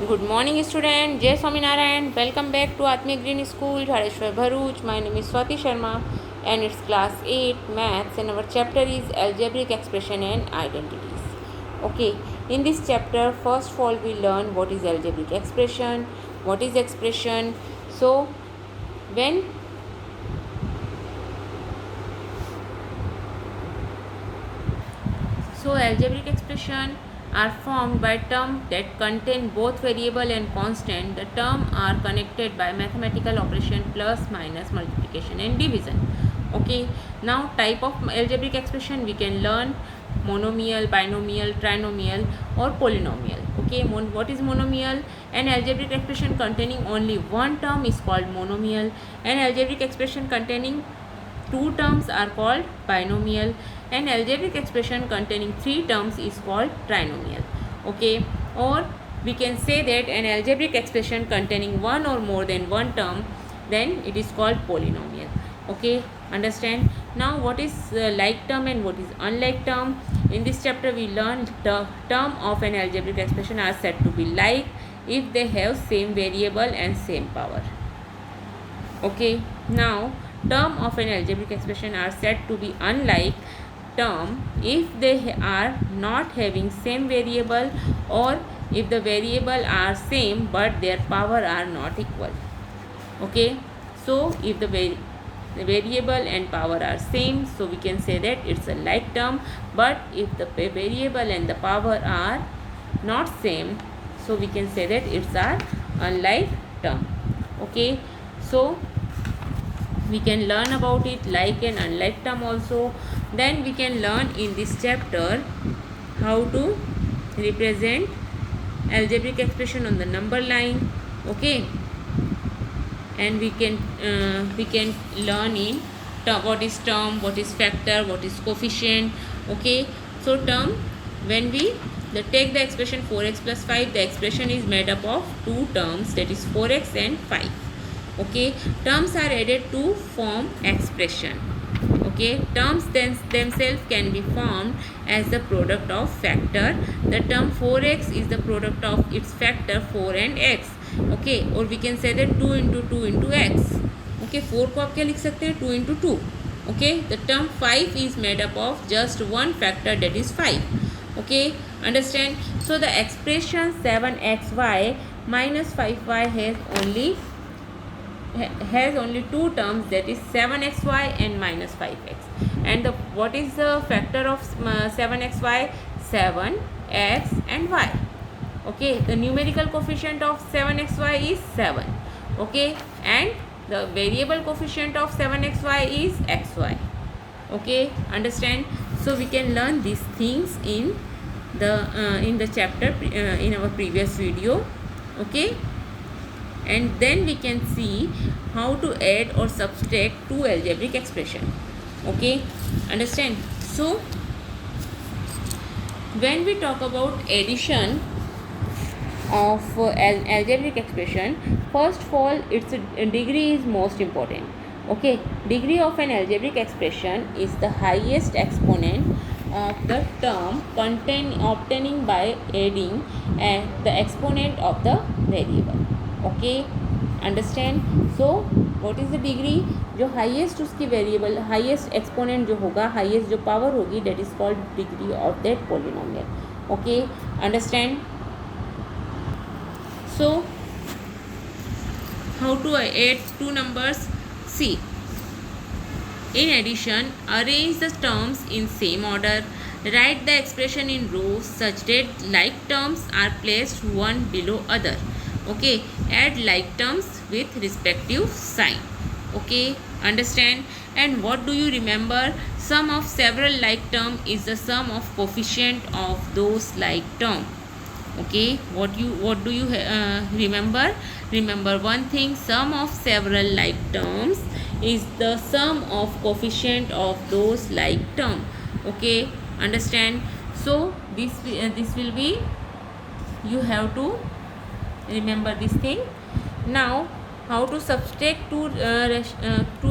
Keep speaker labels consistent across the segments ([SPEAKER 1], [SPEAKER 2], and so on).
[SPEAKER 1] Good morning, student. Jai Swaminarayan. Welcome back to Atmic Green School, Jhareshwar Bharuch. My name is Swati Sharma, and it's class 8 maths, and our chapter is algebraic expression and identities. Okay, in this chapter, first of all, we learn what is algebraic expression, what is expression. So, when algebraic expression are formed by terms that contain both variable and constant. The terms are connected by mathematical operation plus, minus, multiplication and division. Okay, now type of algebraic expression we can learn: monomial, binomial, trinomial or polynomial. Okay, what is monomial? An algebraic expression containing only one term is called monomial. An algebraic expression containing two terms are called binomial. An algebraic expression containing three terms is called trinomial. Okay, or we can say that an algebraic expression containing one or more than one term, then it is called polynomial. Okay, understand? Now what is like term and what is unlike term? In this chapter we learned the term of an algebraic expression are said to be like if they have same variable and same power. Okay, now term of an algebraic expression are said to be unlike term if they are not having same variable or if the variable are same but their power are not equal. Okay, so if the variable and power are same, so we can say that it's a like term. But if the variable and the power are not same, so we can say that it's a unlike term. Okay, so we can learn about it like and unlike term also. Then we can learn in this chapter how to represent algebraic expression on the number line. Okay, and we can learn in what is term, what is factor, what is coefficient. Okay, so term, when we take the expression 4x plus 5, the expression is made up of two terms, that is 4x and 5. Okay, terms are added to form expression. Okay, terms themselves can be formed as the product of factor. The term 4x is the product of its factor 4 and x. Okay, or we can say that 2 into 2 into x. Okay, 4 को आप क्या लिख सकते हैं? 2 into 2. Okay, the term 5 is made up of just one factor, that is 5. Okay, understand? So the expression 7xy minus 5y has only two terms, that is 7xy and minus 5x. And what is the factor of 7xy? 7x and y. Okay, the numerical coefficient of 7xy is 7. Okay, and the variable coefficient of 7xy is xy. Okay, understand? So we can learn these things in the chapter in our previous video. Okay, and then we can see how to add or subtract two algebraic expression. Okay, understand? So when we talk about addition of algebraic expression, first of all, its degree is most important. Okay, degree of an algebraic expression is the highest exponent of the term obtaining by adding the exponent of the variable. Okay, understand? So what is the degree? जो highest उसकी variable, highest exponent जो होगा, highest जो power होगी, that is called degree of that polynomial. Okay, understand? So how to add two numbers? See, in addition, arrange the terms in same order. Write the expression in rows such that like terms are placed one below other. Okay, add like terms with respective sign. Okay, understand? And what do you remember? Sum of several like term is the sum of coefficient of those like term. Okay, what do you remember? Remember one thing: sum of several like terms is the sum of coefficient of those like term. Okay, understand? So this will be, you have to remember this thing. Now how to subtract two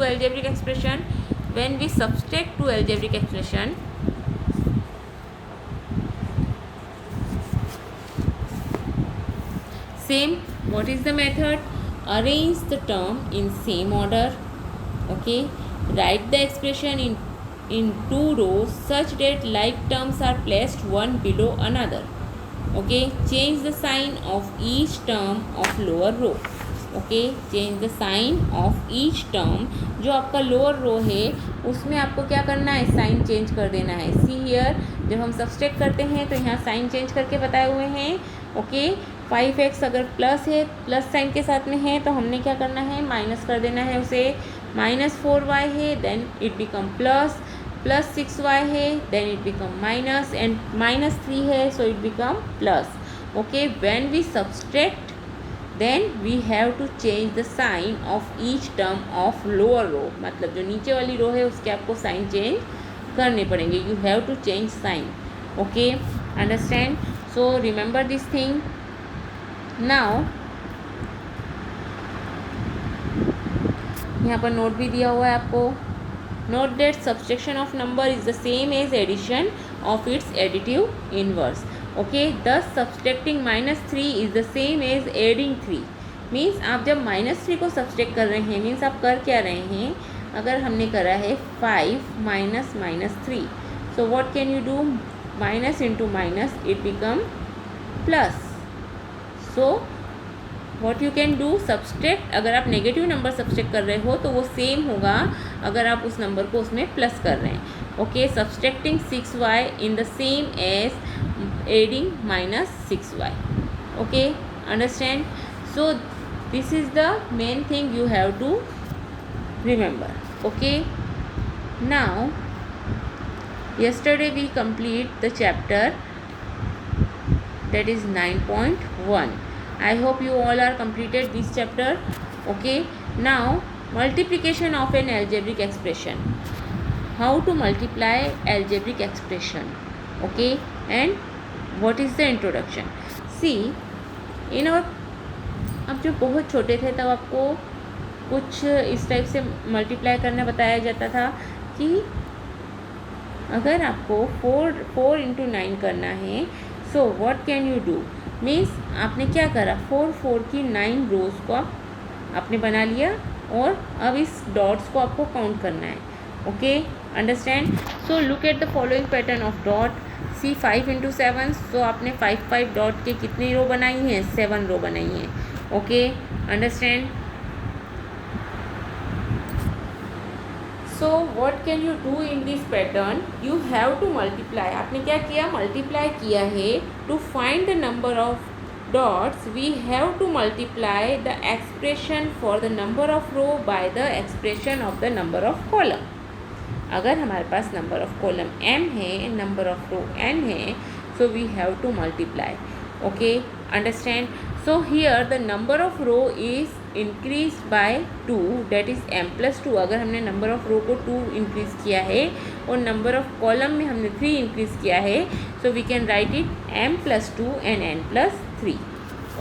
[SPEAKER 1] algebraic expression? When we subtract two algebraic expression, Same, what is the method? Arrange the term in same order. Okay, write the expression in two rows such that like terms are placed one below another. Okay, change the sign of each term of lower row. Okay, change the sign of each term, जो आपका lower रो है उसमें आपको क्या करना है, sign change कर देना है. सी हियर, जब हम सब्सट्रैक्ट करते हैं तो यहाँ साइन चेंज करके बताए हुए हैं. ओके, 5x अगर प्लस है, प्लस साइन के साथ में है, तो हमने क्या करना है, माइनस कर देना है उसे. -4y है, then it become plus. +6y है, then it become minus. And -3 है, so it become plus. Okay, when we subtract then we have to change the sign of each term of lower row. मतलब जो नीचे वाली रो है उसके आपको sign change करने पड़ेंगे. You have to change sign. Okay, understand? So remember this thing. Now यहाँ पर नोट भी दिया हुआ है आपको. Note that subtraction of number is the same as addition of its additive inverse. Okay, thus subtracting -3 is the same as adding 3. Means आप जब -3 को सब्सट्रैक्ट कर रहे हैं, मीन्स आप कर क्या रहे हैं, अगर हमने करा है 5 minus -3, so what can you do, minus into minus it become plus. So what you can do, subtract. अगर आप नेगेटिव नंबर सब्सट्रैक्ट कर रहे हो तो वो सेम होगा अगर आप उस नंबर को उसमें प्लस कर रहे हैं. Okay, subtracting 6y in the same as adding -6y. Okay, understand? So this is the main thing you have to remember. Okay, now yesterday we complete the chapter that is 9.1. I hope you all are completed this chapter. Okay, now multiplication of an algebraic expression. How to multiply algebraic expression. Okay, and what is the introduction? See, in our, अब जब बहुत छोटे थे तब आपको कुछ इस type से मल्टीप्लाई करना बताया जाता था कि अगर आपको 4 इंटू 9 करना है, सो what can you do. Means आपने क्या करा, 4 की 9 रोज़ को आपने बना लिया और अब इस डॉट्स को आपको काउंट करना है. Okay, understand? So look at the following pattern of dot. See 5 into 7, सो आपने 5 डॉट के कितनी रो बनाई हैं, 7 रो बनाई हैं. Okay, understand? So what can you do in this pattern, you have to multiply. आपने क्या किया, मल्टीप्लाई किया है. To find the number of dots we have to multiply the expression for the number of row by the expression of the number of column. अगर हमारे पास number of column m है, number of row n है, so we have to multiply. Okay, understand? So here the number of row is increase by 2, that is m+2. अगर हमने number of रो को 2 increase किया है और नंबर ऑफ कॉलम में हमने 3 इंक्रीज़ किया है, so we can write it m+2 and n+3.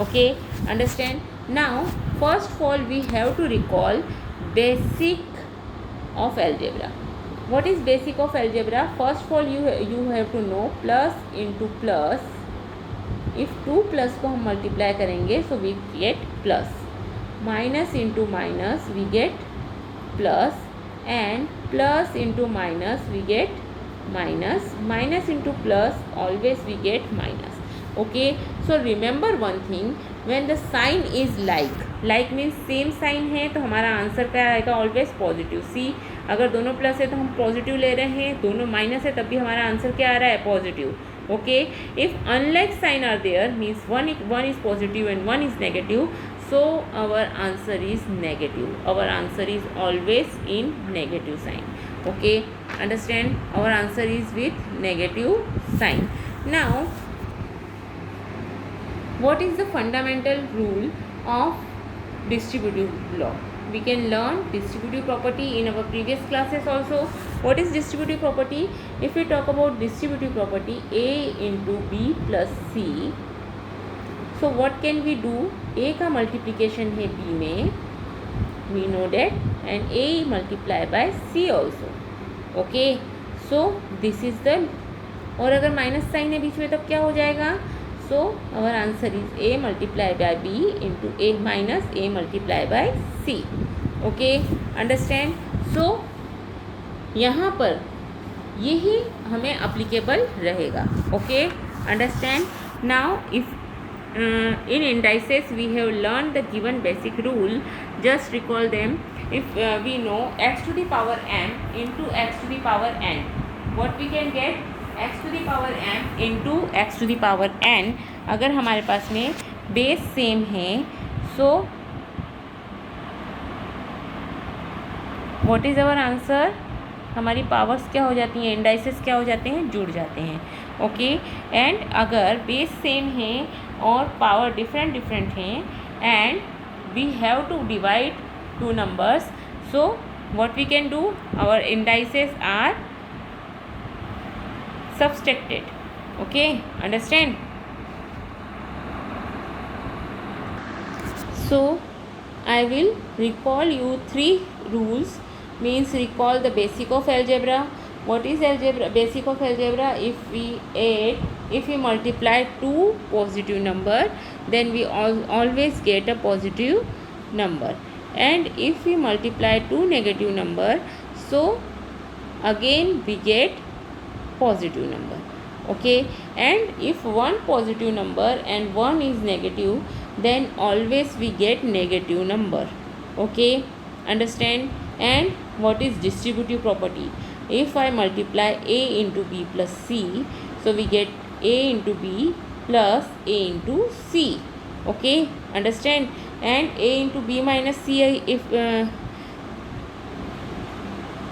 [SPEAKER 1] Okay, understand? Now first of all we have to recall basic of algebra. What is basic of algebra? First of all you have to know plus into plus. If 2 plus को हम multiply करेंगे so we get plus. Minus into minus we get plus, and plus into minus we get minus. Minus into plus always we get minus. Okay, so remember one thing, when the sign is like means same sign है तो हमारा answer क्या आएगा, always positive. सी, अगर दोनों plus है तो हम पॉजिटिव ले रहे हैं, दोनों माइनस है तब भी हमारा आंसर क्या आ रहा है, positive. Okay, if unlike sign are there means one is positive and one is negative, so our answer is negative. Our answer is always in negative sign. Okay, understand? Our answer is with negative sign. Now what is the fundamental rule of distributive law? We can learn distributive property in our previous classes also. What is distributive property? If we talk about distributive property, a into b plus c, so what can we do? a का multiplication है b में, we know that, and a multiply by c also. Okay, so this is the, और अगर minus sign है बीच में तब क्या हो जाएगा, So our answer is A multiplied by B into A minus A multiplied by C. Okay, understand? So यहाँ पर यही हमें अप्लीकेबल रहेगा. Okay, understand? Now if in indices we have learned the given basic rule, just recall them. If we know x to the power m into x to the power n, what we can get? x to the power m into x to the power n. अगर हमारे पास में base same है, so what is our answer? हमारी powers क्या हो जाती हैं, indices क्या हो जाते हैं, जुड़ जाते हैं. ओके, एंड अगर बेस सेम है और पावर डिफरेंट डिफरेंट हैं and we have to divide two numbers, so what we can do, our indices are subtracted. Okay, understand? So I will recall you 3 rules. Means recall the basic of algebra. What is algebra? Basic of algebra: if we multiply two positive number, then we always get a positive number, and if we multiply two negative number, so again we get positive number. Okay, and if one positive number and one is negative, then always we get negative number. Okay, understand? And what is distributive property? If I multiply a into b plus c, so we get a into b plus a into c. Okay, understand? And a into b minus c,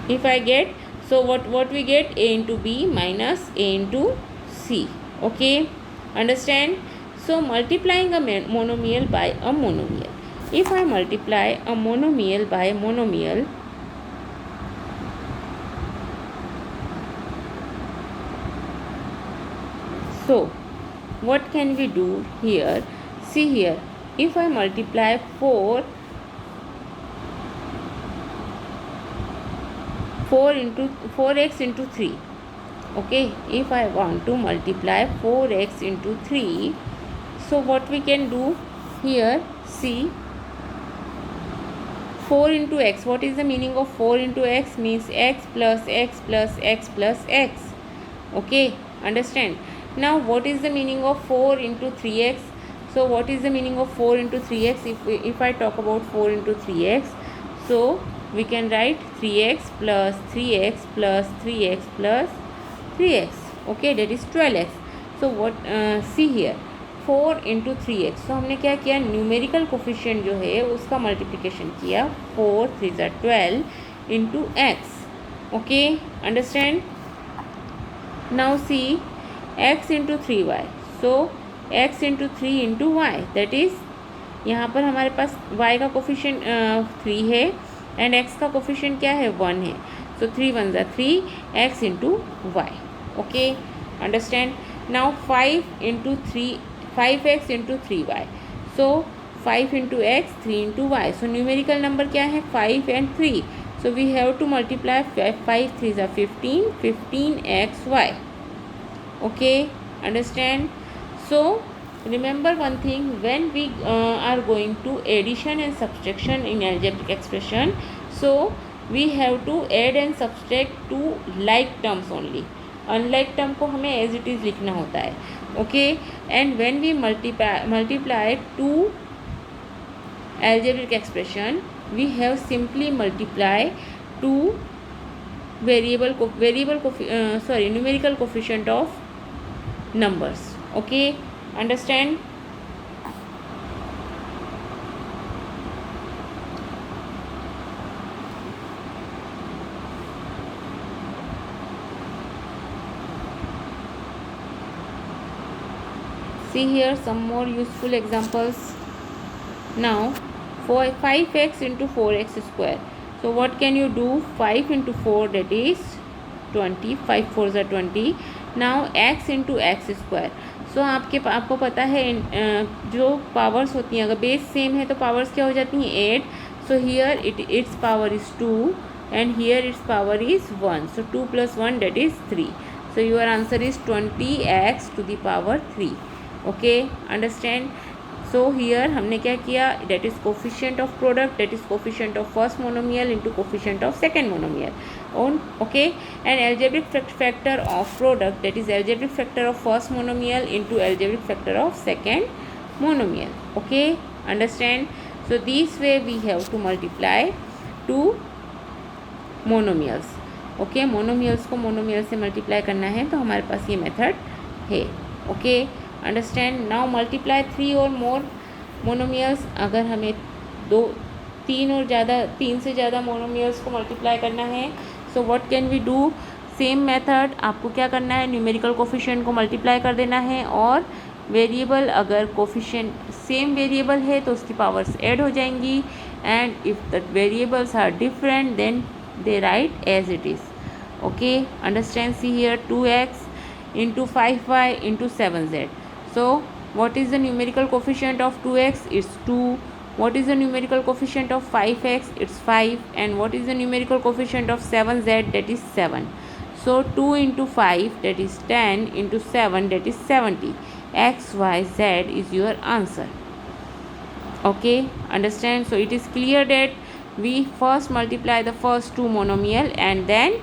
[SPEAKER 1] if I get, so what we get? A into b minus a into c. Okay, understand? So multiplying a monomial by a monomial. If I multiply a monomial by a monomial, so what can we do here? See here, if I multiply 4x into 3. Okay, if I want to multiply 4x into 3, so what we can do here? See, 4 into x. What is the meaning of 4 into x? Means x plus x plus x plus x. Okay, understand? Now what is the meaning of 4 into 3x? So what is the meaning of 4 into 3x? If I talk about 4 into 3x, so we can write 3x plus 3x plus 3x plus 3x. Okay, that is 12x. So what, see here, 4 into 3x. So हमने क्या किया, numerical coefficient जो है उसका multiplication किया, 4 3 ज़ा 12 into x. Okay, understand? Now see, x into 3y. So x into 3 into y, that is, यहाँ पर हमारे पास y का कोफिशिएंट 3 है एंड x का कोफिशिएंट क्या है, 1 है. सो 3 1 ज़ा 3, x into y. Okay, understand? Now 5 into 3, 5x into 3y. So 5 into x, 3 into y. So numerical number क्या है, 5 and 3. So we have to multiply 5 3 ज़ा 15, 15xy. Okay, understand? So remember one thing, when we are going to addition and subtraction in algebraic expression, so we have to add and subtract two like terms only. Unlike term को हमें as it is लिखना होता है. Okay, and when we multiply two algebraic expression, we have simply multiply two numerical coefficient of numbers. Okay, understand? See here some more useful examples. Now for 5x into 4x square, so what can you do? 5 into 4, that is 20, 5 4 ज़ा 20. Now x into x square. So आपको पता है जो powers होती हैं, अगर base same है तो पावर्स क्या हो जाती हैं, 8. So here its power is 2 and here its power is 1. So 2 plus 1, that is 3. So your answer is 20x to the power 3. Okay, understand. So here हमने क्या किया, that is coefficient of product, that is coefficient of first monomial into coefficient of second monomial. Okay, and algebraic factor of product, that is algebraic factor of first monomial into algebraic factor of second monomial. Okay, understand. So this way we have to multiply two monomials. Okay, monomials को monomial से multiply करना है तो हमारे पास ये method है. Okay, understand. Now multiply 3 or more monomials. अगर हमें तीन से ज़्यादा monomials को multiply करना है, so what can we do? Same method. आपको क्या करना है, न्यूमेरिकल कोफिशिएंट को मल्टीप्लाई कर देना है, और वेरिएबल अगर कोफिशिएंट सेम वेरिएबल है तो उसकी पावर्स ऐड हो जाएंगी, and if the variables are different then they write as it is. Okay, understand. See here 2x into 5y into 7z. So what is the numerical coefficient of 2x? It's 2. What is the numerical coefficient of 5x? It's 5. And what is the numerical coefficient of 7z? That is 7. So 2 into 5, that is 10, into 7, that is 70. X, Y, Z is your answer. Okay, understand. So it is clear that we first multiply the first two monomial and then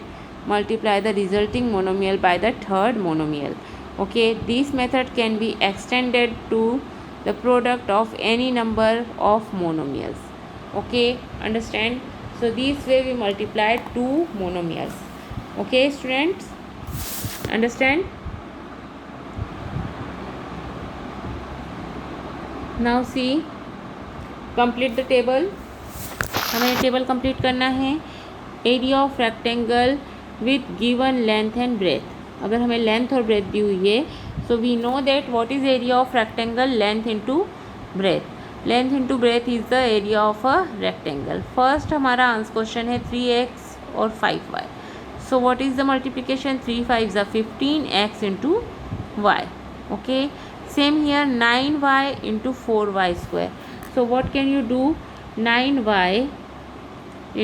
[SPEAKER 1] multiply the resulting monomial by the third monomial. Okay, this method can be extended to the product of any number of monomials. Okay, understand. So this way we multiply two monomials. Okay, students, understand. Now see, complete the table. हमें table complete करना है. Area of rectangle with given length and breadth. अगर हमें length और breadth दी हुई है, so we know that what is area of rectangle, length into breadth. Length into breadth is the area of a rectangle. First हमारा answer question है 3x और 5y. So what is the multiplication? 3 5s are 15, x into y. Okay, same here, 9y into 4y square. So what can you do? 9y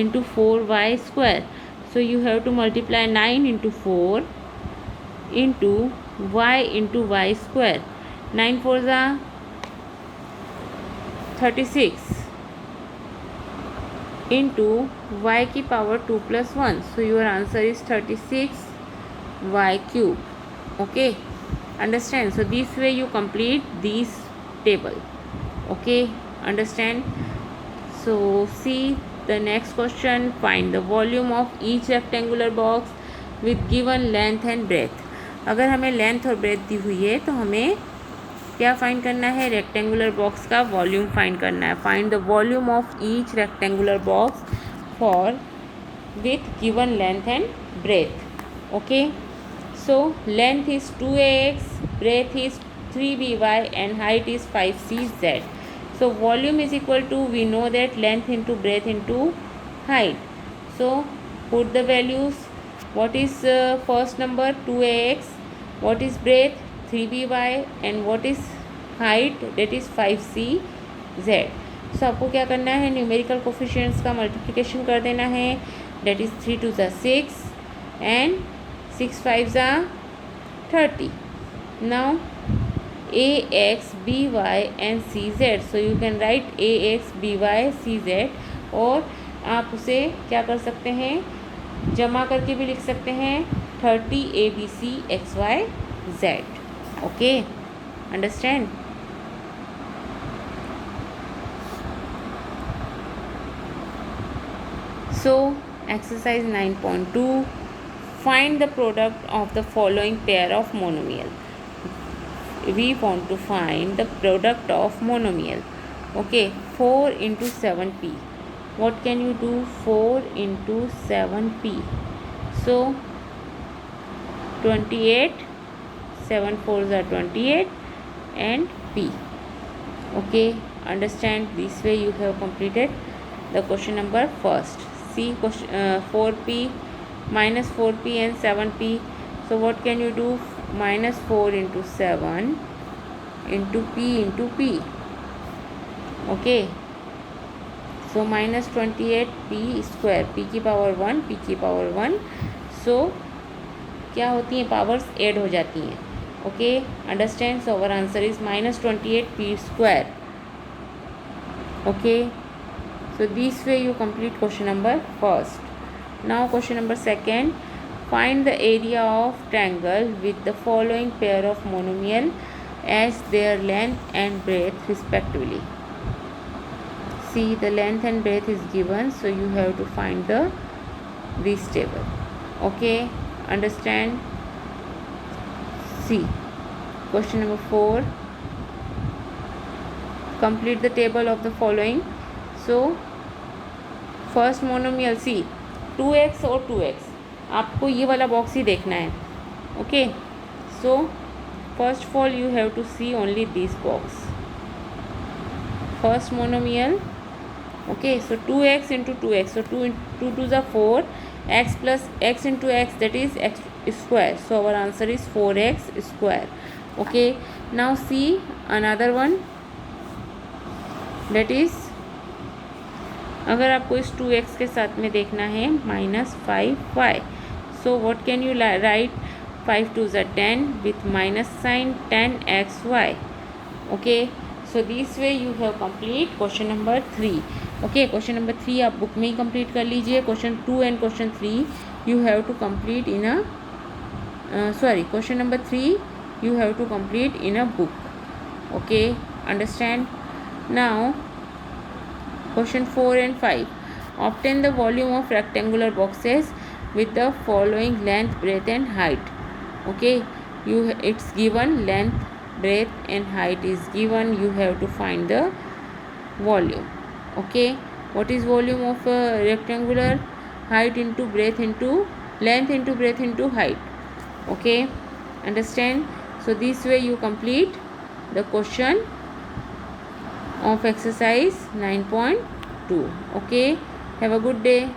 [SPEAKER 1] into 4y square. So you have to multiply 9 into 4 into y square. 9 4s are 36 into y की power 2 plus 1. So your answer is 36 y cube. Okay, understand. So this way you complete this table. Okay, understand. So see the next question. Find the volume of each rectangular box with given length and breadth. अगर हमें length और breadth दी हुई है तो हमें क्या find करना है, रेक्टेंगुलर बॉक्स का वॉल्यूम फाइंड करना है. Find the volume of each rectangular box for with given length and breadth. Okay, so length is 2ax, breadth is 3by and height is 5cz. So volume is equal to, we know that length into breadth into height. So put the values. What is first number? 2ax. What is breadth? 3by. And what is height? That is 5cz. So आपको क्या करना है, numerical coefficients का multiplication कर देना है. That is 3 2s are 6 and 6 5s are 30. Now ax, by and cz. So you can write ax, by, cz. और आप उसे क्या कर सकते हैं, जमा करके भी लिख सकते हैं 30 abc xyz. Okay, understand. So exercise 9.2, find the product of the following pair of monomial. We want to find the product of monomial. Okay, 4 into 7p. What can you do? 4 into 7p. So 28, 7 4s are 28 and p. Okay, understand. This way you have completed the question number first. See, question 4p minus 4p and 7p. So what can you do? Minus 4 into 7 into p. Okay, so minus 28p square, p की power 1, p की power 1. सो क्या होती हैं, powers add हो जाती हैं. Okay, understand? So our answer is minus 28 feet square. Okay, so this way you complete question number first. Now question number second, find the area of triangle with the following pair of monomial as their length and breadth respectively. See, the length and breadth is given, so you have to find this table. Okay, understand? See, question number 4, complete the table of the following. So first monomial see 2x और 2x, आपको ये वाला box ही देखना है. Okay, so first of all you have to see only this box. First monomial. Okay, so 2x into 2x, so 2 2 is 4, x plus x into x, that is x square, so our answer is 4x square. Okay, now see another one, that is अगर आपको इस 2x के साथ में देखना है -5y, so what can you write? 5 2 is 10 with minus sign 10xy. Okay, so this way you have complete question number 3. Okay, question number 3 आप book में ही कंप्लीट कर लीजिए. Question 2 and question 3 you have to complete in question number 3 you have to complete in a book. Okay, understand? Now question 4 and 5, obtain the volume of rectangular boxes with the following length, breadth and height. Okay, it's given, length, breadth and height is given, you have to find the volume. Okay, what is volume of a rectangular? Height into breadth into length into breadth into height. Okay, understand? So this way you complete the question of exercise 9.2. Okay, have a good day.